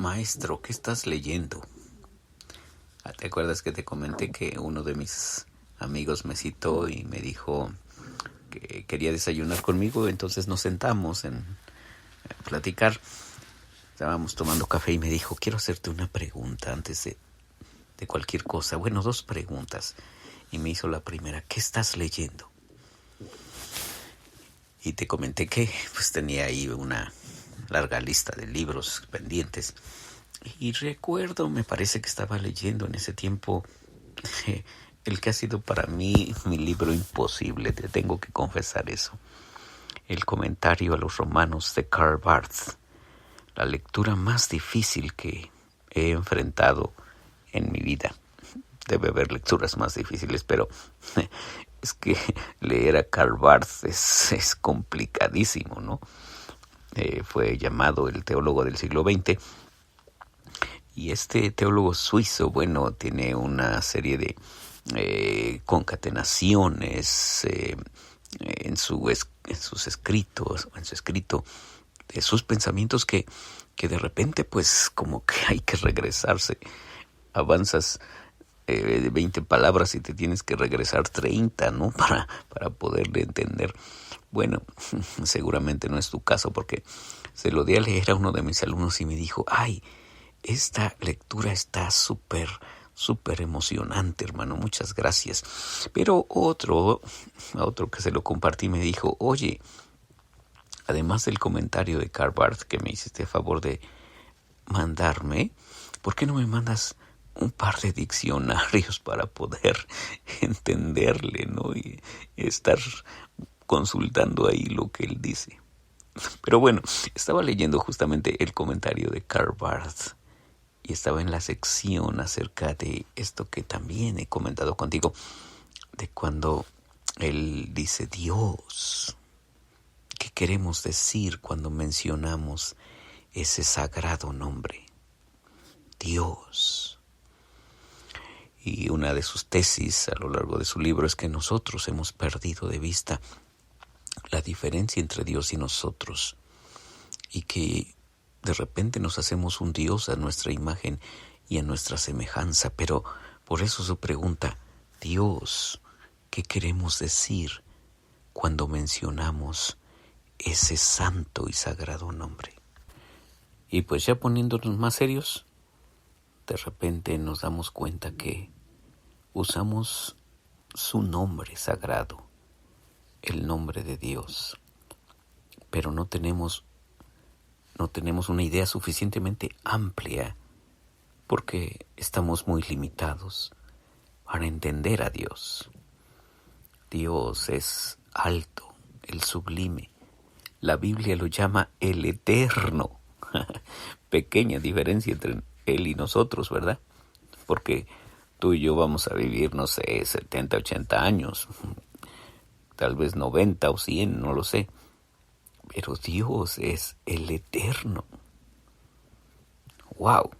Maestro, ¿qué estás leyendo? ¿Te acuerdas que te comenté que uno de mis amigos me citó y me dijo que quería desayunar conmigo? Entonces nos sentamos a platicar. Estábamos tomando café y me dijo, quiero hacerte una pregunta antes de cualquier cosa. Bueno, 2 preguntas. Y me hizo la primera, ¿qué estás leyendo? Y te comenté que pues tenía ahí una larga lista de libros pendientes. Y recuerdo, me parece que estaba leyendo en ese tiempo el que ha sido para mí mi libro imposible, te tengo que confesar eso. El comentario a los Romanos de Karl Barth. La lectura más difícil que he enfrentado en mi vida. Debe haber lecturas más difíciles, pero es que leer a Karl Barth es complicadísimo, ¿no? Fue llamado el teólogo del siglo XX. Y este teólogo suizo, bueno, tiene una serie de concatenaciones en sus escritos, en su escrito, de sus pensamientos que de repente, pues, como que hay que regresarse. Avanzas de 20 palabras y te tienes que regresar 30, ¿no? Para poderle entender. Bueno, seguramente no es tu caso, porque se lo di a leer a uno de mis alumnos y me dijo, ¡ay! Esta lectura está súper emocionante, hermano, muchas gracias. Pero a otro que se lo compartí me dijo, oye, además del comentario de Karl Barth que me hiciste a favor de mandarme, ¿por qué no me mandas un par de diccionarios para poder entenderle, ¿no? Y estar consultando ahí lo que él dice. Pero bueno, estaba leyendo justamente el comentario de Karl Barth. Y estaba en la sección acerca de esto que también he comentado contigo, de cuando él dice Dios. ¿Qué queremos decir cuando mencionamos ese sagrado nombre? Dios. Y una de sus tesis a lo largo de su libro es que nosotros hemos perdido de vista la diferencia entre Dios y nosotros. Y que de repente nos hacemos un Dios a nuestra imagen y a nuestra semejanza, pero por eso su pregunta, Dios, ¿qué queremos decir cuando mencionamos ese santo y sagrado nombre? Y pues ya poniéndonos más serios, de repente nos damos cuenta que usamos su nombre sagrado, el nombre de Dios, pero no tenemos una idea suficientemente amplia porque estamos muy limitados para entender a Dios. Dios es alto, el sublime. La Biblia lo llama el eterno. Pequeña diferencia entre Él y nosotros, ¿verdad? Porque tú y yo vamos a vivir, no sé, 70, 80 años, tal vez 90 o 100, no lo sé. Pero Dios es el eterno. ¡Wow!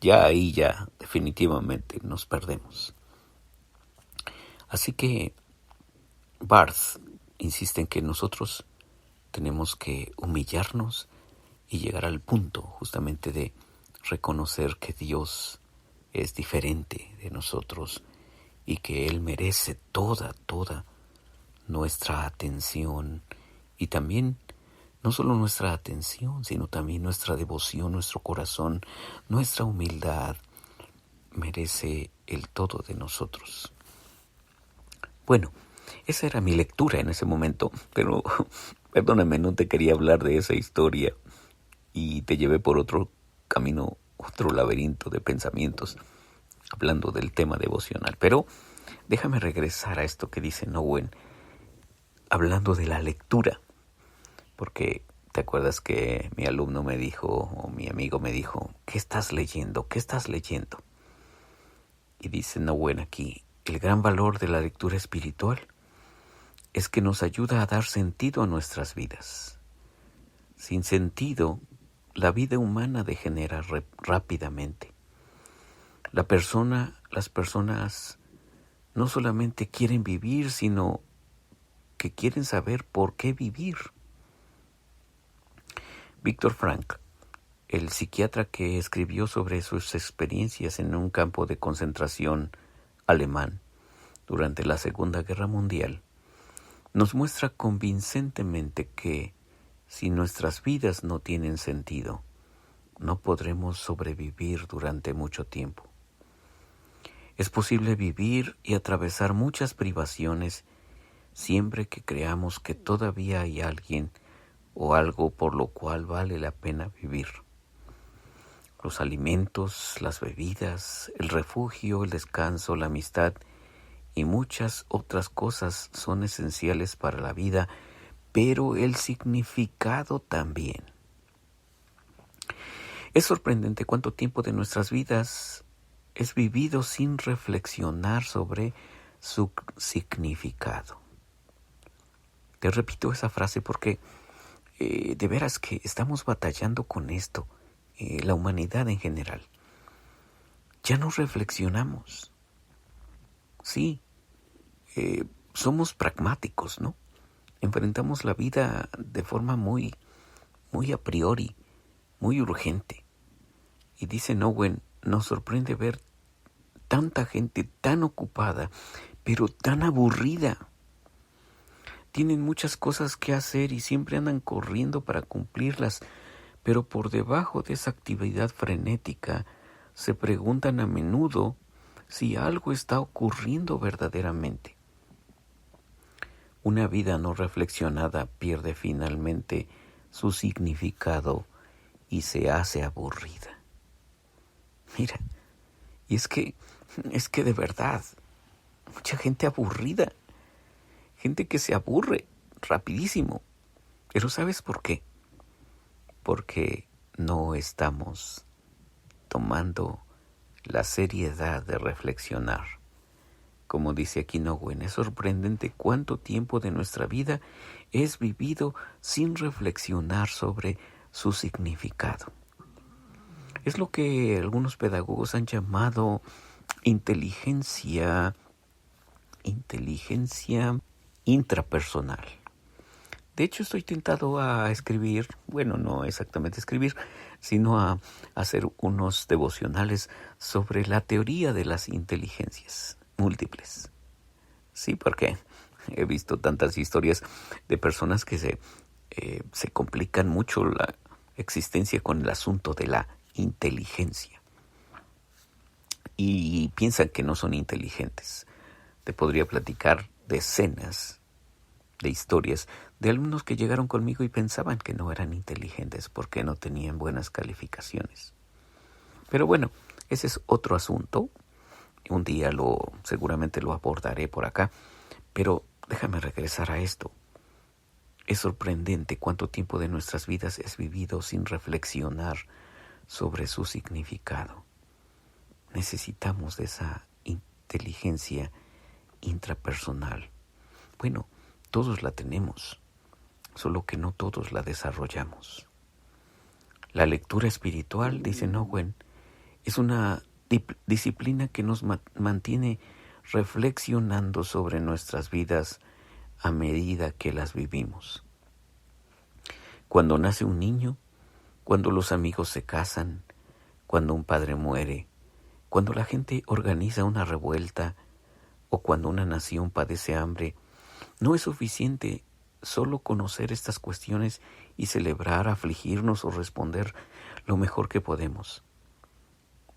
Ya ahí definitivamente nos perdemos. Así que Barth insiste en que nosotros tenemos que humillarnos y llegar al punto justamente de reconocer que Dios es diferente de nosotros y que Él merece toda nuestra atención. Y también, no solo nuestra atención, sino también nuestra devoción, nuestro corazón, nuestra humildad, merece el todo de nosotros. Bueno, esa era mi lectura en ese momento, pero perdóname, no te quería hablar de esa historia y te llevé por otro camino, otro laberinto de pensamientos, hablando del tema devocional. Pero déjame regresar a esto que dice Owen, hablando de la lectura. Porque te acuerdas que mi alumno me dijo, o mi amigo me dijo, ¿qué estás leyendo? ¿Qué estás leyendo? Y dice Owen aquí, el gran valor de la lectura espiritual es que nos ayuda a dar sentido a nuestras vidas. Sin sentido, la vida humana degenera rápidamente. Las personas no solamente quieren vivir, sino que quieren saber por qué vivir. Víctor Frank el psiquiatra que escribió sobre sus experiencias en un campo de concentración alemán durante la Segunda Guerra Mundial, nos muestra convincentemente que si nuestras vidas no tienen sentido, no podremos sobrevivir durante mucho tiempo. Es posible vivir y atravesar muchas privaciones siempre que creamos que todavía hay alguien o algo por lo cual vale la pena vivir. Los alimentos, las bebidas, el refugio, el descanso, la amistad y muchas otras cosas son esenciales para la vida, pero el significado también. Es sorprendente cuánto tiempo de nuestras vidas es vivido sin reflexionar sobre su significado. Te repito esa frase porque de veras que estamos batallando con esto, la humanidad en general. Ya no reflexionamos. Sí, somos pragmáticos, ¿no? Enfrentamos la vida de forma muy a priori, muy urgente. Y dice Owen, nos sorprende ver tanta gente tan ocupada, pero tan aburrida. Tienen muchas cosas que hacer y siempre andan corriendo para cumplirlas, pero por debajo de esa actividad frenética se preguntan a menudo si algo está ocurriendo verdaderamente. Una vida no reflexionada pierde finalmente su significado y se hace aburrida. Mira, y es que de verdad, mucha gente aburrida, gente que se aburre rapidísimo. Pero ¿sabes por qué? Porque no estamos tomando la seriedad de reflexionar. Como dice aquí Owen, es sorprendente cuánto tiempo de nuestra vida es vivido sin reflexionar sobre su significado. Es lo que algunos pedagogos han llamado inteligencia intrapersonal. De hecho, estoy tentado a escribir, bueno, no exactamente escribir, sino a hacer unos devocionales sobre la teoría de las inteligencias múltiples. Sí, porque he visto tantas historias de personas que se complican mucho la existencia con el asunto de la inteligencia y piensan que no son inteligentes. Te podría platicar decenas de historias de alumnos que llegaron conmigo y pensaban que no eran inteligentes porque no tenían buenas calificaciones. Pero bueno, ese es otro asunto. Un día seguramente lo abordaré por acá, pero déjame regresar a esto. Es sorprendente cuánto tiempo de nuestras vidas es vivido sin reflexionar sobre su significado. Necesitamos de esa inteligencia intrapersonal. Bueno, todos la tenemos, solo que no todos la desarrollamos. La lectura espiritual, dice Owen, es una disciplina que nos mantiene reflexionando sobre nuestras vidas a medida que las vivimos. Cuando nace un niño, cuando los amigos se casan, cuando un padre muere, cuando la gente organiza una revuelta o cuando una nación padece hambre, no es suficiente solo conocer estas cuestiones y celebrar, afligirnos o responder lo mejor que podemos.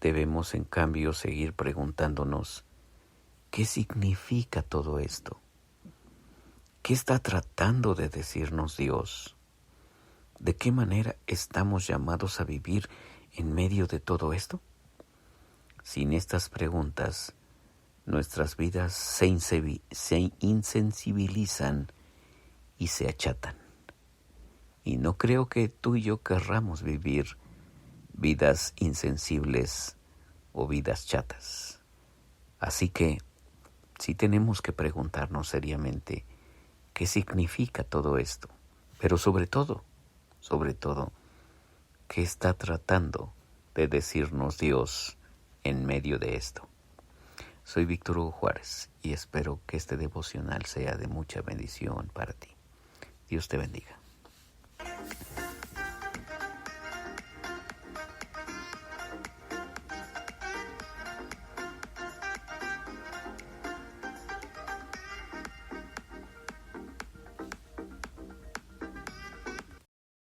Debemos, en cambio, seguir preguntándonos, ¿qué significa todo esto? ¿Qué está tratando de decirnos Dios? ¿De qué manera estamos llamados a vivir en medio de todo esto? Sin estas preguntas, nuestras vidas se insensibilizan y se achatan. Y no creo que tú y yo querramos vivir vidas insensibles o vidas chatas. Así que sí tenemos que preguntarnos seriamente qué significa todo esto, pero sobre todo, qué está tratando de decirnos Dios en medio de esto. Soy Víctor Hugo Juárez y espero que este devocional sea de mucha bendición para ti. Dios te bendiga.